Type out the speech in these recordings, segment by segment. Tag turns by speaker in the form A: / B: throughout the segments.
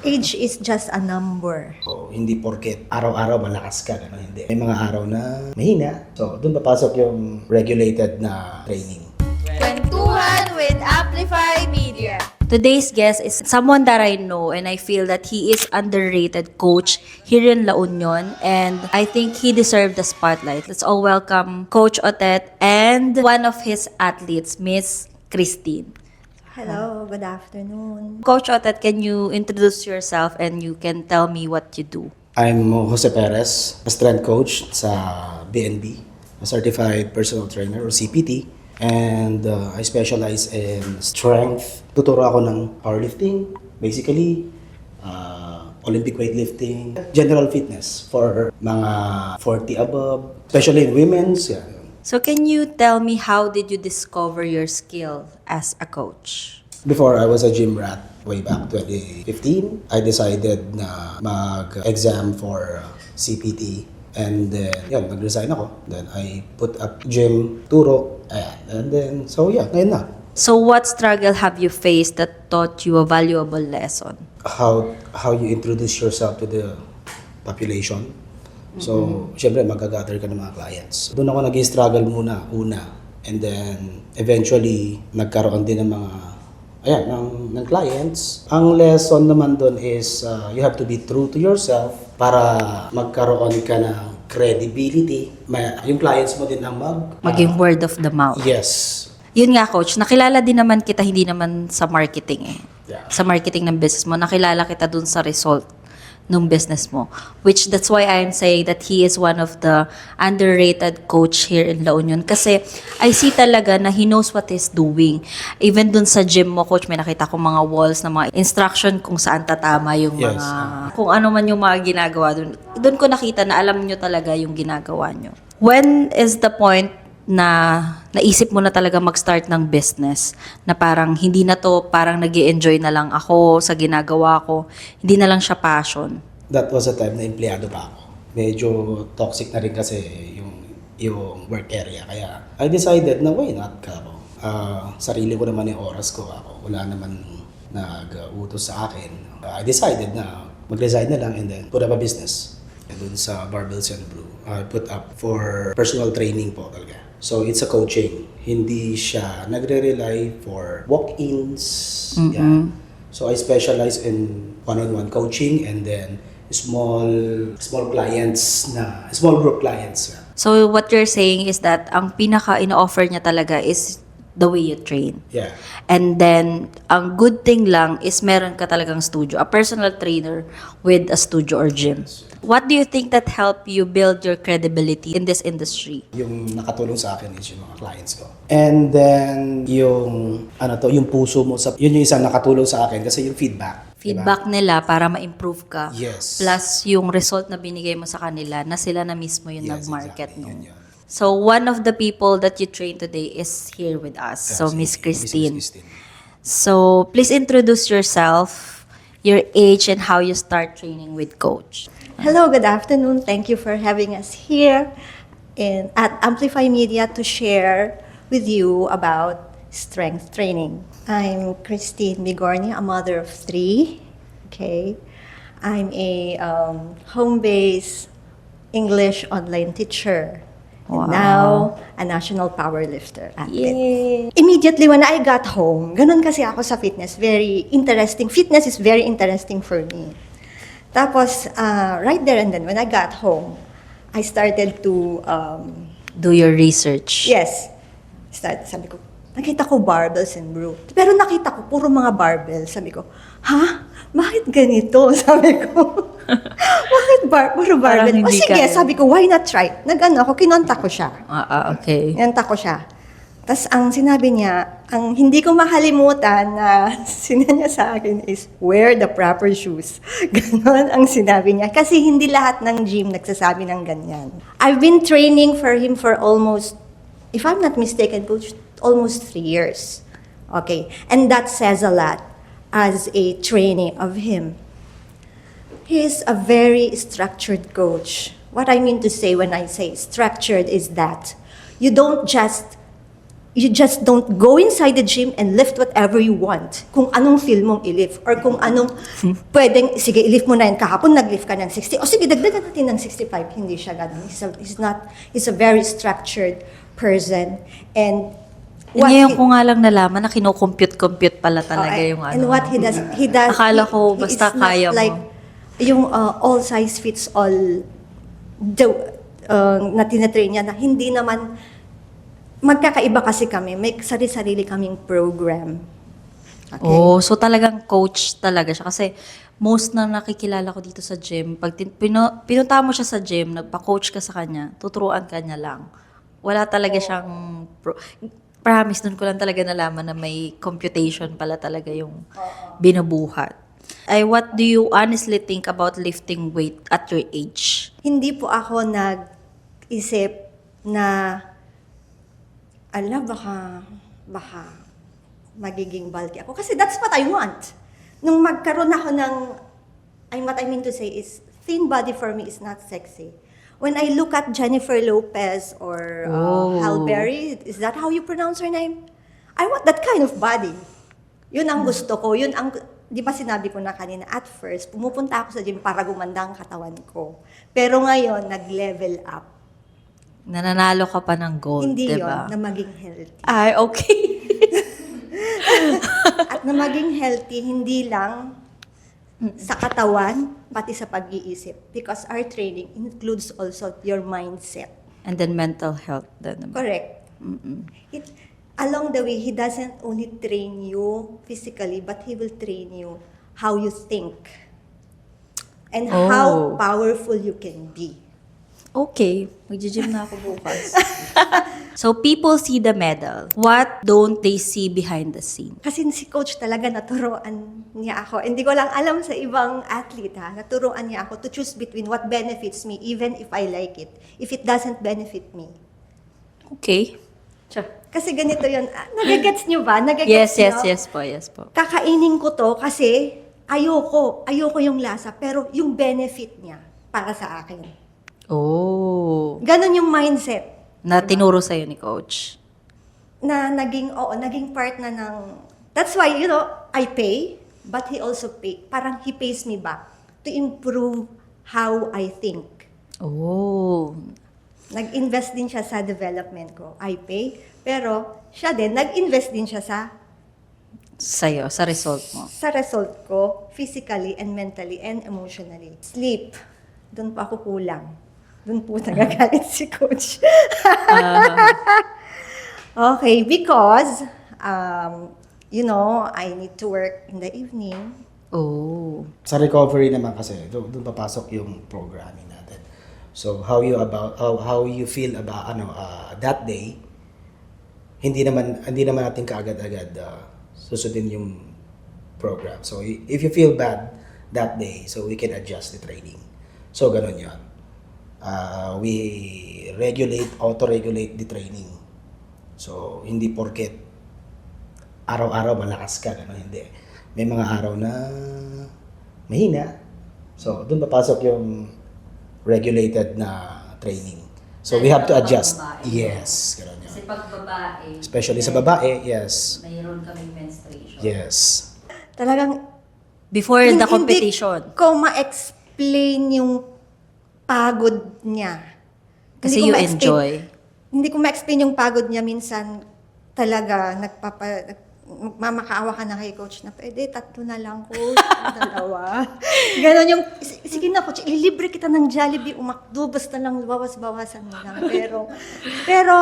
A: Age is just a number.
B: So, hindi porket araw-araw malakas ka, gano'n, hindi. May mga araw na mahina. So, doon papasok yung regulated na training.
C: Kwentuhan with Amplify Media.
D: Today's guest is someone that I know and I feel that he is underrated coach here in La Union and I think he deserved the spotlight. Let's all welcome Coach Otet and one of his athletes, Miss Christine.
A: Hello, good afternoon.
D: Coach Otet, can you introduce yourself and you can tell me what you do?
B: I'm Jose Perez, a strength coach sa BNB, a certified personal trainer or CPT. And I specialize in strength. Tuturo ako ng powerlifting, basically, Olympic weightlifting, general fitness for mga 40 above, especially in women's. Yeah.
D: So can you tell me how did you discover your skill as a coach?
B: Before I was a gym rat way back 2015, I decided na mag-exam for CPT. And then, yun, nag-resign ako. Then I put up gym, turo, ayan. And then, so yeah, ngayon na.
D: So what struggle have you faced that taught you a valuable lesson?
B: How you introduce yourself to the population. So, syempre, mag-gather ka ng mga clients. Doon ako nag-struggle muna, una. And then, eventually, nagkaroon din ng mga, ng clients. Ang lesson naman doon is, you have to be true to yourself para magkaroon ka ng credibility. Yung clients mo din ang
D: Maging word of the mouth.
B: Yes.
D: Yun nga, coach, nakilala din naman kita, hindi naman sa marketing eh.
B: Yeah.
D: Sa marketing ng business mo, nakilala kita dun sa result ng business mo. Which, that's why I'm saying that he is one of the underrated coach here in La Union. Kasi, I see talaga na he knows what he's doing. Even dun sa gym mo, coach, may nakita ko mga walls na mga instruction kung saan tatama yung
B: Yes.
D: mga, kung ano man yung mga ginagawa dun. Dun ko nakita na alam nyo talaga yung ginagawa nyo. When is the point na naisip mo na talaga mag-start ng business na parang hindi na to, parang nag-i-enjoy na lang ako sa ginagawa ko, hindi na lang siya passion?
B: That was a time na empleyado pa ako. Medyo toxic na rin kasi yung work area. Kaya I decided na why not ka ako. Sarili ko naman yung oras ko. Ako, wala naman nag-utos sa akin. I decided na mag-resign na lang and then put up a business. And dun sa Barbells and Brew, I put up for personal training po talaga. So it's a coaching. Hindi siya nagre-rely for walk-ins. Yeah. So I specialize in one-on-one coaching and then small group clients.
D: So what you're saying is that ang pinaka ino-offer niya talaga is the way you train.
B: Yeah.
D: And then, ang good thing lang is meron ka talagang studio, a personal trainer with a studio or gym. What do you think that helped you build your credibility in this industry?
B: Yung nakatulong sa akin is yung mga clients ko. And then yung puso mo yun yung isang nakatulong sa akin kasi yung feedback.
D: Feedback nila para ma-improve ka.
B: Yes.
D: Plus yung result na binigay mo sa kanila na sila na mismo yung
B: Yes,
D: nag-market
B: exactly.
D: no.
B: Yun.
D: So one of the people that you train today is here with us. So
B: Si
D: Miss Christine.
B: Miss Christine.
D: So please introduce yourself, your age and how you start training with coach.
A: Hello, good afternoon. Thank you for having us here at Amplify Media to share with you about strength training. I'm Christine Bigornia, a mother of 3. Okay. I'm a home-based English online teacher. And
D: Wow.
A: now, a national powerlifter athlete.
D: Yay!
A: Immediately when I got home, ganun kasi ako sa fitness. Very interesting. Fitness is very interesting for me. Tapos, right there and then, when I got home, I started to,
D: Do your research.
A: yes, sabi ko, nakita ko barbells and brew. Pero nakita ko, puro mga barbells. Sabi ko, ha? Bakit ganito? Sabi ko, bakit puro
D: Parang
A: barbell? O
D: hindi
A: sige,
D: ka-
A: sabi ko, why not try? Kinontak ko siya.
D: Okay.
A: Kinontak ko siya. Tapos ang sinabi niya, ang hindi ko makalimutan na sinabi niya sa akin is, wear the proper shoes. Ganon ang sinabi niya. Kasi hindi lahat ng gym nagsasabi ng ganyan. I've been training for him for almost, if I'm not mistaken, almost 3 years. Okay. And that says a lot as a trainee of him. He is a very structured coach. What I mean to say when I say structured is that you don't just you just don't go inside the gym and lift whatever you want. Kung anong feel mong i-lift or kung anong pwedeng, sige, i-lift mo na yan. Kahapon nag-lift ka ng 60. O sige, dagdagan natin ng 65. Hindi siya ganun. He's a very structured person. And
D: Ngayon ko nga lang nalaman na kinocompute-compute pala talaga yung ano.
A: And what he does,
D: Akala ko
A: he
D: basta
A: is not
D: kaya mo.
A: like yung all size fits all na tinatrain niya na hindi naman magkakaiba kasi kami. May sarili-sarili kaming program. Okay?
D: Oh, so talagang coach talaga siya. Kasi most na nakikilala ko dito sa gym, pag pinunta mo siya sa gym, nagpa-coach ka sa kanya, tuturuan ka niya lang. Wala talaga siyang... Promise, nun ko lang talaga nalaman na may computation pala talaga yung binubuhat. What do you honestly think about lifting weight at your age?
A: Hindi po ako nag-isip na baka magiging bulky ako. Kasi that's what I want. Nung magkaroon ako ng, what I mean to say is, thin body for me is not sexy. When I look at Jennifer Lopez or Halle Berry, is that how you pronounce her name? I want that kind of body. Yun ang gusto ko. Yun ang, di ba sinabi ko na kanina, at first, pumupunta ako sa gym para gumanda ang katawan ko. Pero ngayon, nag-level up.
D: Nananalo ka pa ng gold,
A: Hindi
D: diba?
A: yun, na maging healthy.
D: Ay, okay.
A: At na maging healthy, hindi lang sa katawan, pati sa pag-iisip. Because our training includes also your mindset.
D: And then mental health. Then,
A: Correct. Along the way, he doesn't only train you physically, but he will train you how you think. And how powerful you can be.
D: okay, mag-gym na ako bukas. So, people see the medal. What don't they see behind the scene?
A: Kasi si coach talaga naturuan niya ako. Hindi ko lang alam sa ibang athlete ha. Naturuan niya ako to choose between what benefits me even if I like it. If it doesn't benefit me.
D: Okay.
A: Kasi ganito yun. Nagagets niyo ba? Nagagets niyo?
D: Yes po.
A: Kakainin ko to kasi ayoko yung lasa. Pero yung benefit niya para sa akin.
D: Oh.
A: Ganon yung mindset.
D: Na tinuro sa'yo ni coach.
A: Na naging part na ng... That's why, I pay, but he also pay. Parang he pays me back to improve how I think.
D: Oh.
A: Nag-invest din siya sa development ko. I pay, pero siya din, nag-invest din siya
D: Sa'yo, sa result mo.
A: sa result ko, physically and mentally and emotionally. Sleep. Doon pa ako kulang. Doon po nagagalit si coach. Okay, because, I need to work in the evening.
D: Oh.
B: Sa recovery naman kasi, doon papasok yung programming natin. So how you feel about that day, hindi naman natin kaagad-agad susundin yung program. So if you feel bad that day, so we can adjust the training. So ganun 'yon. We auto-regulate the training. So hindi porket araw-araw malakas ka, hindi. May mga araw na mahina. So doon papasok yung regulated na training. So we have to adjust. Yes, ganun yun.
D: Kasi pag babae,
B: Especially sa babae, yes.
D: mayroon kaming menstruation.
B: Yes.
A: Talagang
D: Before the competition.
A: Hindi ko ma-explain yung pagod niya.
D: Kasi
A: Hindi ko
D: you
A: ma-explain-
D: enjoy.
A: Hindi ko ma-explain yung pagod niya. Minsan talaga mamakaawa ka na kay coach na pwede, 3 na lang coach, 2. Ganon yung, sige na coach, ililibre kita ng Jollibee, umakdo, basta lang bawas-bawasan mo lang. Pero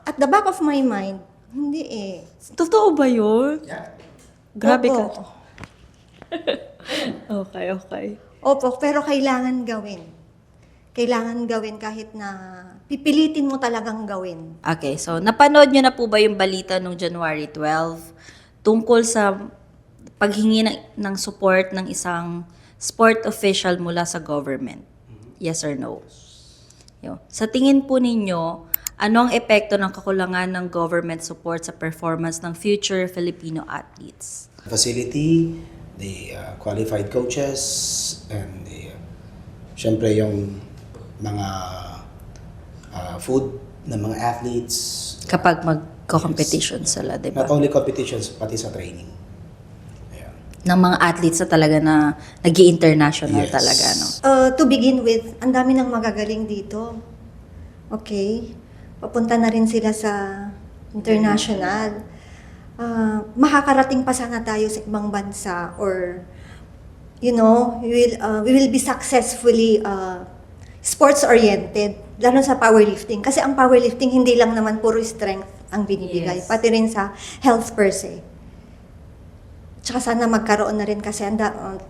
A: at the back of my mind, hindi eh.
D: Totoo ba yun? Grabe
A: Opo.
D: ka. Okay.
A: Opo, pero kailangan gawin. Kailangan gawin kahit na pipilitin mo talagang gawin.
D: Okay, so napanood nyo na po ba yung balita nung January 12 tungkol sa paghingi ng support ng isang sport official mula sa government? Yes or no? Yo. Sa tingin po ninyo, ano ang epekto ng kakulangan ng government support sa performance ng future Filipino athletes?
B: Facility, the qualified coaches, and syempre yung mga food ng mga athletes.
D: Kapag nagko-competition sila, di ba?
B: Not only competitions, pati sa training. Ayan.
D: Ng mga athletes na talaga na nag-i-international
B: Yes.
D: talaga, no?
A: To begin with, ang dami ng magagaling dito. Okay? Papunta na rin sila sa international. Makakarating pa sana tayo sa ibang bansa or, we will be successfully sports-oriented, lalo sa powerlifting. Kasi ang powerlifting, hindi lang naman puro strength ang binibigay,
D: Yes.
A: pati rin sa health per se. Tsaka sana magkaroon na rin kasi,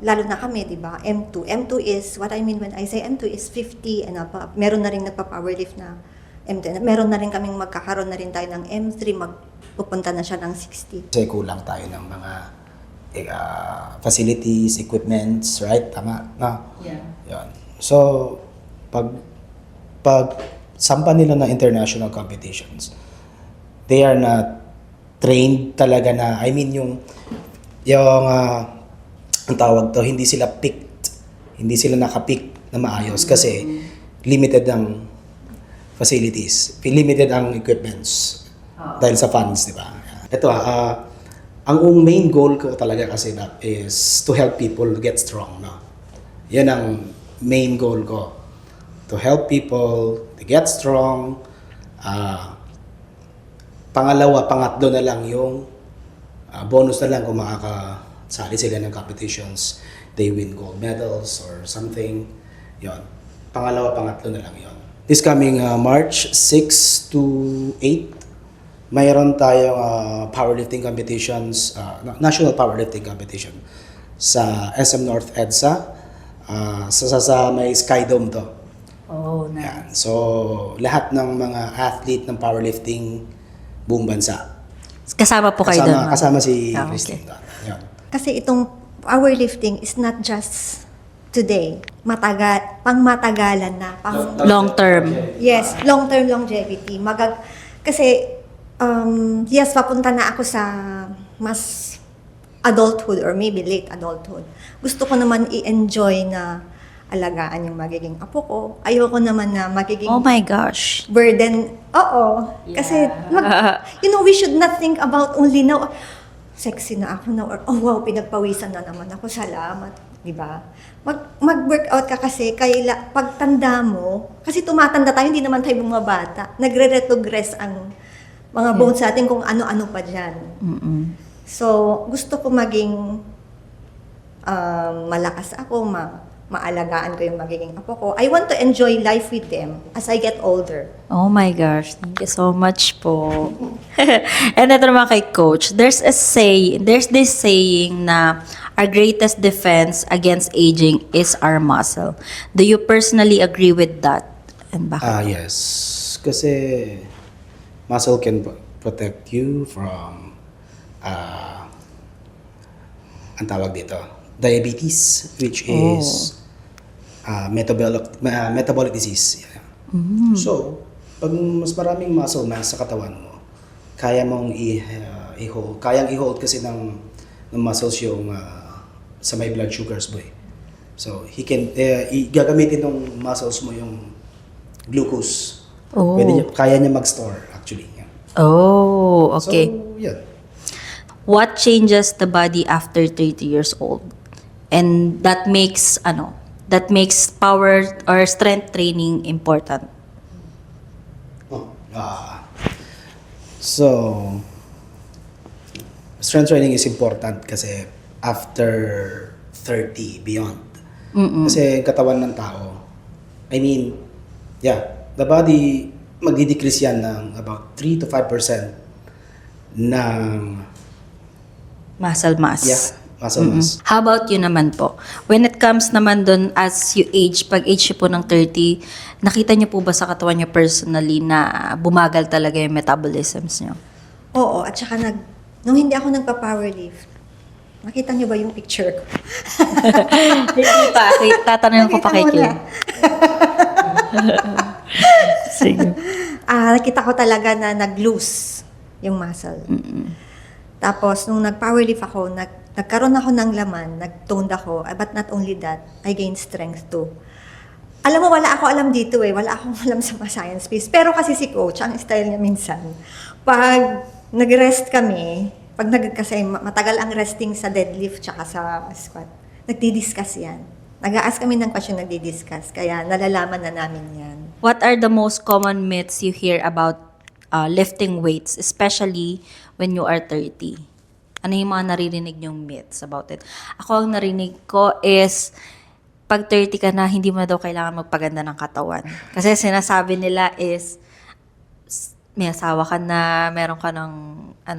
A: lalo na kami, di ba? M2. M2 is, what I mean when I say M2 is 50 and above. Meron na rin nagpa-powerlift na M2. Meron na rin kaming magkakaroon na rin tayo ng M3, magpupunta na siya ng 60.
B: Kasi kulang tayo ng mga facilities, equipments, right? Tama, na?
D: Yeah.
B: Yan. So, pag sampa nila na international competitions, they are not trained talaga na, I mean yung ang tawag to, hindi sila picked, hindi sila nakapick na maayos kasi limited ang facilities, limited ang equipments dahil sa funds, di ba? Ito ang main goal ko talaga kasi is to help people get strong, no? Yan ang main goal ko. To help people to get strong. Pangalawa, pangatlo na lang yung bonus na lang kung makakasali sila ng competitions. They win gold medals or something. Yon. Pangalawa, pangatlo na lang yon. This coming March 6 to 8, mayroon tayong powerlifting competitions, national powerlifting competition sa SM North EDSA, sa may Skydome to.
D: Oh,
B: Yan. So, lahat ng mga athlete ng powerlifting buong bansa.
D: Kasama po kayo doon, ma'am?
B: Kasama si
D: Ah,
B: Christine.
D: okay.
B: Yan.
A: Kasi itong powerlifting is not just today. Pang-matagalan na.
D: Long term.
A: Yes, long-term longevity. Kasi, yes, papunta na ako sa mas adulthood or maybe late adulthood. Gusto ko naman i-enjoy na alagaan yung magiging apo ko. Ayoko naman na magiging
D: Oh my gosh.
A: burden. Oo. Kasi, we should not think about only now, sexy na ako na, or oh wow, pinagpawisan na naman ako, salamat. Diba? Mag-workout ka kasi, pagtanda mo, kasi tumatanda tayo, hindi naman tayo bumabata. Nagre-retrogress ang mga bones natin kung ano-ano pa dyan. So, gusto ko maging malakas ako, maalagaan ko yung magiging apo ko. I want to enjoy life with them as I get older.
D: Oh my gosh, thank you so much po. And ito naman kay Coach, there's this saying na our greatest defense against aging is our muscle. Do you personally agree with that? And bakit?
B: Yes. Kasi muscle can protect you from ang tawag dito, diabetes, which is metabolic disease. Yeah. So, pag mas maraming muscle mass sa katawan mo, kaya mong i-hold. Kayang i-hold kasi ng muscles yung sa may blood sugars mo eh. So, gagamitin ng muscles mo yung glucose.
D: Oh.
B: Kaya niya mag-store actually. Yeah.
D: Oh, okay.
B: So, yan.
D: What changes the body after 30 years old? And that makes power or strength training important.
B: So, strength training is important kasi after 30, beyond. Kasi katawan ng tao, the body, magdi-decrease yan ng about 3 to 5% ng
D: Muscle mass.
B: muscle mass.
D: How about you naman po? When it comes naman dun as you age, pag age niyo po ng 30, nakita niyo po ba sa katawan niyo personally na bumagal talaga yung metabolisms niyo?
A: Oo, at saka nung hindi ako nagpa-powerlift, nakita niyo ba yung picture ko?
D: Hindi pa. Tatanungin ko pa kay
A: Nakita mo
D: Kim.
A: na.
D: Sige.
A: Nakita ko talaga na nag-loose yung muscle. Tapos, nung nag-powerlift ako, nagkaroon ako ng laman, nag-toned ako, but not only that, I gained strength too. Alam mo, wala ako alam dito eh. Wala akong alam sa mga science piece. Pero kasi si coach, ang style niya minsan, pag nag-rest kami, kasi matagal ang resting sa deadlift tsaka sa squat, nagdi-discuss yan. Nag-a-ask kami ng question, nagdi-discuss. Kaya nalalaman na namin yan.
D: What are the most common myths you hear about lifting weights, especially when you are 30? Ano yung mga naririnig niyong myths about it? Ako, ang narinig ko is, pag 30 ka na, hindi mo na daw kailangan magpaganda ng katawan. Kasi sinasabi nila is, may asawa ka na, meron ka ng,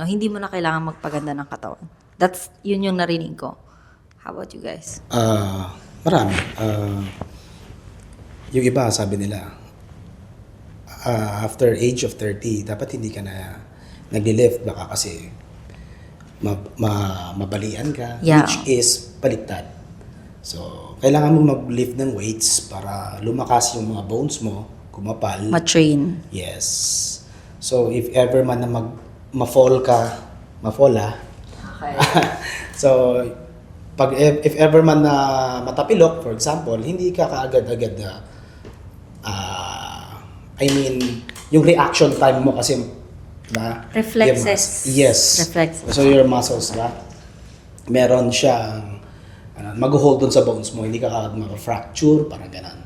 D: hindi mo na kailangan magpaganda ng katawan. Yun yung narinig ko. How about you guys?
B: Marami. Yung iba, sabi nila, after age of 30, dapat hindi ka na nagli-lift. Baka kasi mabalian ka,
D: Yeah.
B: which is baliktad. So, kailangan mo mag-lift ng weights para lumakas yung mga bones mo, kumapal.
D: Ma-train.
B: Yes. So, if ever man na ma-fall ka, ma-fall. So, if ever man na matapilok, for example, hindi ka kaagad-agad na, yung reaction time mo kasi,
D: Reflexes.
B: Yes.
D: Reflexes.
B: So, your muscles, meron siyang, mag-hold dun sa bones mo, hindi ka kaagad mag-fracture, parang ganon.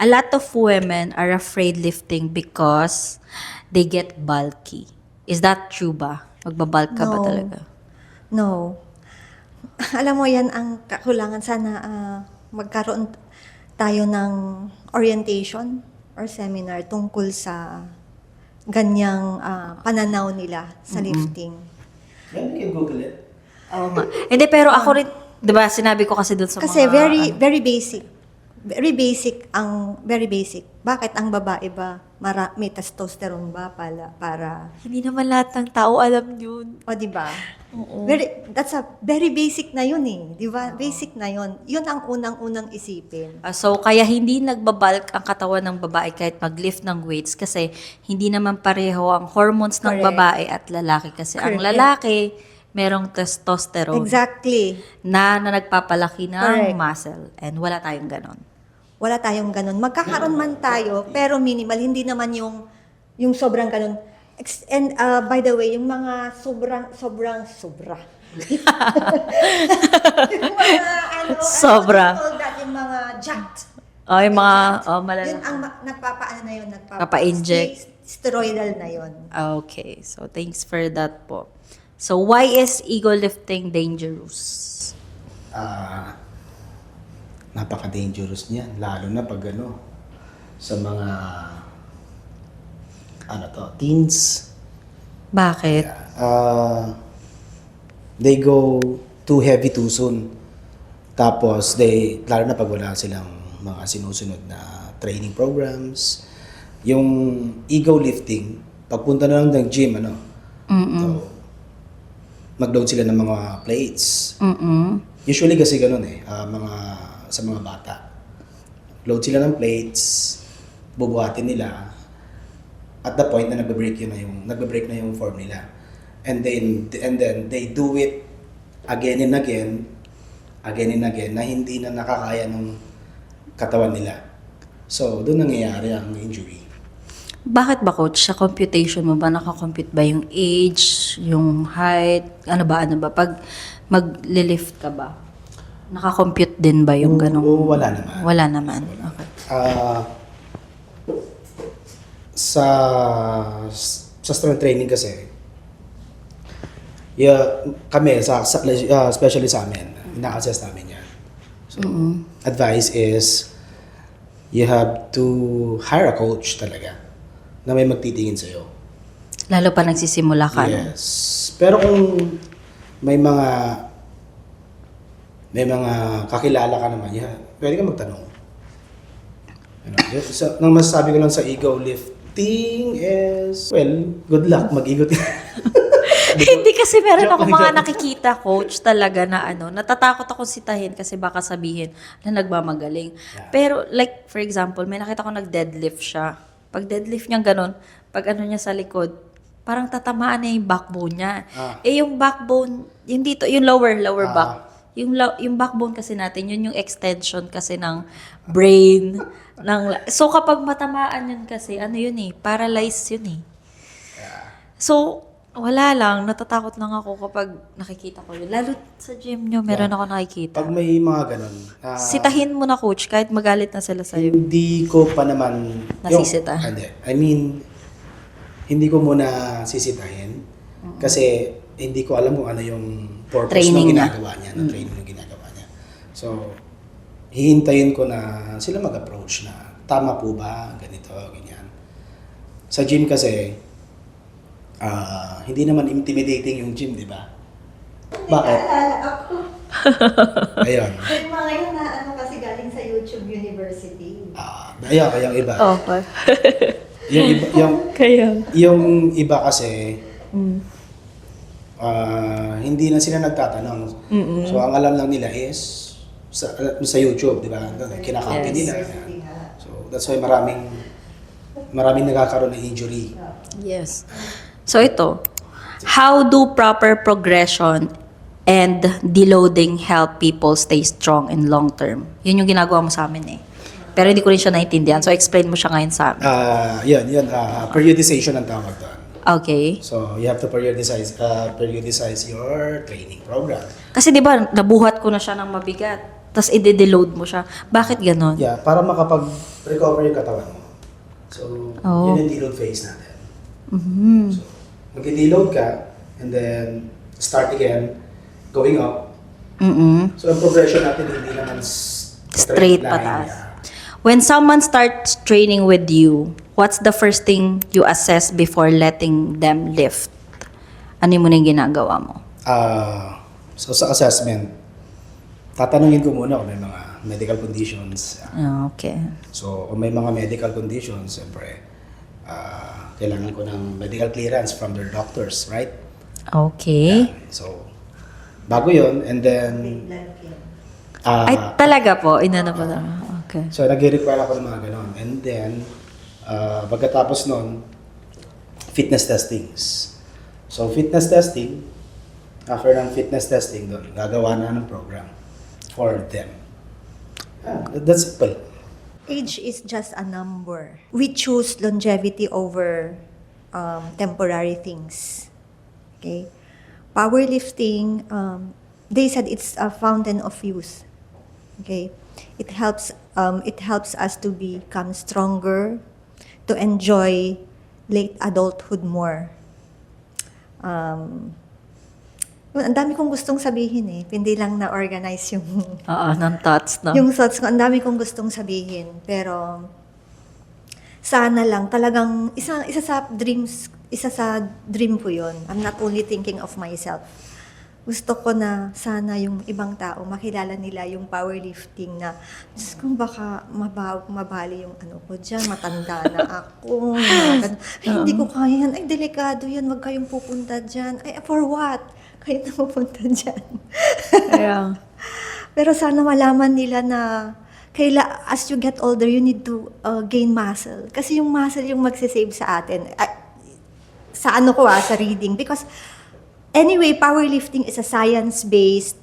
D: A lot of women are afraid lifting because they get bulky. Is that true ba? Magbabulk ka ba
A: No.
D: talaga?
A: No. Alam mo, yan ang kakulangan. Sana magkaroon tayo ng orientation or seminar tungkol sa ganyang pananaw nila sa lifting.
B: Yeah, you can Google it.
D: Oo nga. Hindi, pero ako rin, di ba, sinabi ko kasi dun sa
A: Kasi
D: mga...
A: very basic. Very basic. Bakit ang babae ba may testosterone ba para
D: Hindi naman lahat ng tao alam yun.
A: o di ba?
D: Oo.
A: That's a very basic na yun eh, di ba? Basic na yun. Yun ang unang-unang isipin.
D: So, kaya hindi nagbabalk ang katawan ng babae kahit mag-lift ng weights kasi hindi naman pareho ang hormones ng
A: Correct.
D: babae at lalaki. Kasi ang
A: Correct.
D: lalaki, merong testosterone
A: Exactly.
D: na nagpapalaki ng
A: Correct.
D: muscle. And wala tayong ganon.
A: Wala tayong ganun. Magkakaroon man tayo, pero minimal. Hindi naman yung sobrang ganun. And by the way, yung mga sobra. Yung mga
D: Sobra.
A: what do you call that? Yung mga jacked.
D: Yung mga,
A: Yun
D: malala.
A: ang nagpapaano na yun.
D: Papa-inject.
A: Steroidal na yun.
D: Okay. So, thanks for that po. So, why is ego lifting dangerous?
B: Napaka-dangerous niyan, lalo na pag sa mga teens.
D: Bakit?
B: They go too heavy too soon. Tapos lalo na pag wala silang mga sinusunod na training programs, yung ego lifting, pagpunta na lang ng gym, so, mag-load sila ng mga plates. Usually kasi ganun sa mga bata. Load sila ng plates, bubuhatin nila. At the point na nagbe-break na yung form nila. And then they do it again and again na hindi na nakakaya ng katawan nila. So, doon nangyayari ang injury.
D: Bakit ba, coach? Sa computation mo ba, nakakompute ba yung age, yung height, ano ba? Pag mag-lift ka ba? Nakakompute din ba yung ganong?
B: Wala naman.
D: Wala naman. Okay.
B: Sa strength training kasi, kami, especially sa amin, ina-assess namin yan. So, advice is, you have to hire a coach talaga na may magtitingin sa'yo.
D: Lalo pa nagsisimula ka. no?
B: Yes. Pero kung may mga kakilala ka naman, pwede ka magtanong. So, nang masasabi ko lang sa ego lifting is, good luck, mag-ego.
D: Hindi kasi meron
B: Joke
D: ako
B: lang,
D: mga
B: joke.
D: nakikita, coach, talaga na natatakot ako sitahin kasi baka sabihin na nagmamagaling. Pero like, for example, may nakita ko nag-deadlift siya. Pag deadlift niya ganun, pag niya sa likod, parang tatamaan niya yung backbone niya. Yung backbone, yung dito, yung lower back, Yung backbone kasi natin, yun yung extension kasi ng brain. So kapag matamaan yun kasi, ano yun eh, paralyzed yun eh. So, wala lang, natatakot lang ako kapag nakikita ko yun. Lalo sa gym nyo, meron ako nakikita.
B: Pag may mga ganun,
D: Sitahin mo na coach, kahit magalit na sila sa'yo.
B: hindi ko pa naman...
D: Nasisita?
B: Hindi. I mean, hindi ko muna sisitahin. Kasi hindi ko alam kung ano yung purpose
D: Training
B: ng
D: niya.
B: ginagawa niya, ng training ng ginagawa niya. So, hihintayin ko na sila mag-approach na tama po ba, ganito, ganyan. Sa gym kasi, hindi naman intimidating yung gym, di ba? Bakit?
A: Naalala ako.
B: Ayun.
A: Yung mga yun na ano kasi galing sa YouTube University.
B: Ayun, yung iba.
D: Okay.
B: Yung iba kasi, hindi na sila nagtatanong. So, ang alam lang nila is sa YouTube, di ba? Kinakopy
D: Yes.
B: nila. So, that's why maraming nagkakaroon ng injury.
D: Yes. So ito, how do proper progression and deloading help people stay strong in long term? Yun yung ginagawa mo sa amin eh. Pero hindi ko rin siya naintindihan. So explain mo siya ngayon sa amin.
B: Yun. Periodization ang tawag doon.
D: Okay.
B: So, you have to periodize your training program.
D: Kasi di ba, nabuhat ko na siya ng mabigat. Tapos i-deload mo siya. Bakit ganon?
B: Yeah, para makapag-recover yung katawan mo. So, yun yung deload phase natin. So, mag-deload ka, and then start again, going up. So, ang progression natin hindi naman
D: Straight
B: line,
D: pataas.
B: yeah.
D: When someone starts training with you, what's the first thing you assess before letting them lift? Ano mo na yung ginagawa mo?
B: So, sa assessment, tatanungin ko muna kung may mga medical conditions.
D: Okay.
B: So, kung may mga medical conditions, siyempre, kailangan ko ng medical clearance from their doctors, right?
D: Okay.
B: So, bago yun, and then,
D: Ay, talaga po? Inano pa lang. Okay.
B: so, nag-require ako ng mga ganon. And then, pagkatapos nun, fitness testings. So, fitness testing, after ng fitness testing, doon, gagawa na ng program for them. That's simple.
A: Age is just a number. We choose longevity over temporary things. Okay? Powerlifting, they said it's a fountain of youth. Okay? It helps us to become stronger, to enjoy late adulthood more. Ang dami kong gustong sabihin eh. Hindi lang na-organize yung
D: Oo, ng thoughts, no?
A: yung thoughts ko. Ang dami kong gustong sabihin. Pero, sana lang, talagang, isa sa dream ko yun. I'm not only thinking of myself. Gusto ko na sana yung ibang tao, makilala nila yung powerlifting na, Diyos ko, baka mabali yung ano ko dyan, matanda na ako. Ay, hindi ko kaya yan. Ay, delikado yan. Wag kayong pupunta dyan. Ay, for what? Kayo na pupunta dyan.
D: Yeah.
A: Pero sana malaman nila na as you get older, you need to gain muscle. Kasi yung muscle yung magsisave sa atin. Sa sa reading. Because anyway, powerlifting is a science-based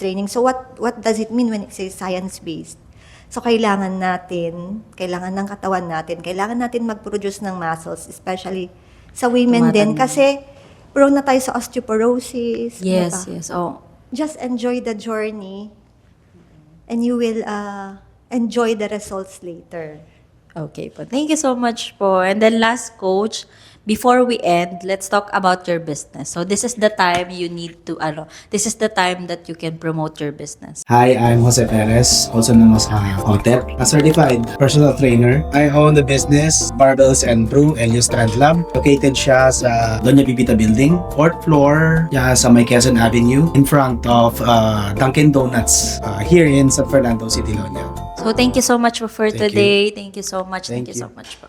A: training. So what does it mean when it says science-based? So kailangan ng katawan natin, kailangan natin mag-produce ng muscles, especially sa women din. Kasi prone na tayo sa osteoporosis.
D: Yes,
A: diba?
D: yes. Oh.
A: Just enjoy the journey and you will enjoy the results later.
D: Okay po. Thank you so much po. And then last, coach, before we end, let's talk about your business. So this is the time you need to, this is the time that you can promote your business.
B: Hi, I'm Jose Perez, also known as OTEP, a certified personal trainer. I own the business Barbells and Brew and Strand Lab. Located siya sa Doña Pipita Building, 4th floor, sa May Quezon Avenue, in front of Dunkin' Donuts, here in San Fernando City, Loña.
D: So thank you so much for
B: Thank you.
D: today. Thank you so much. Thank
B: Thank
D: you so
B: you.
D: much po.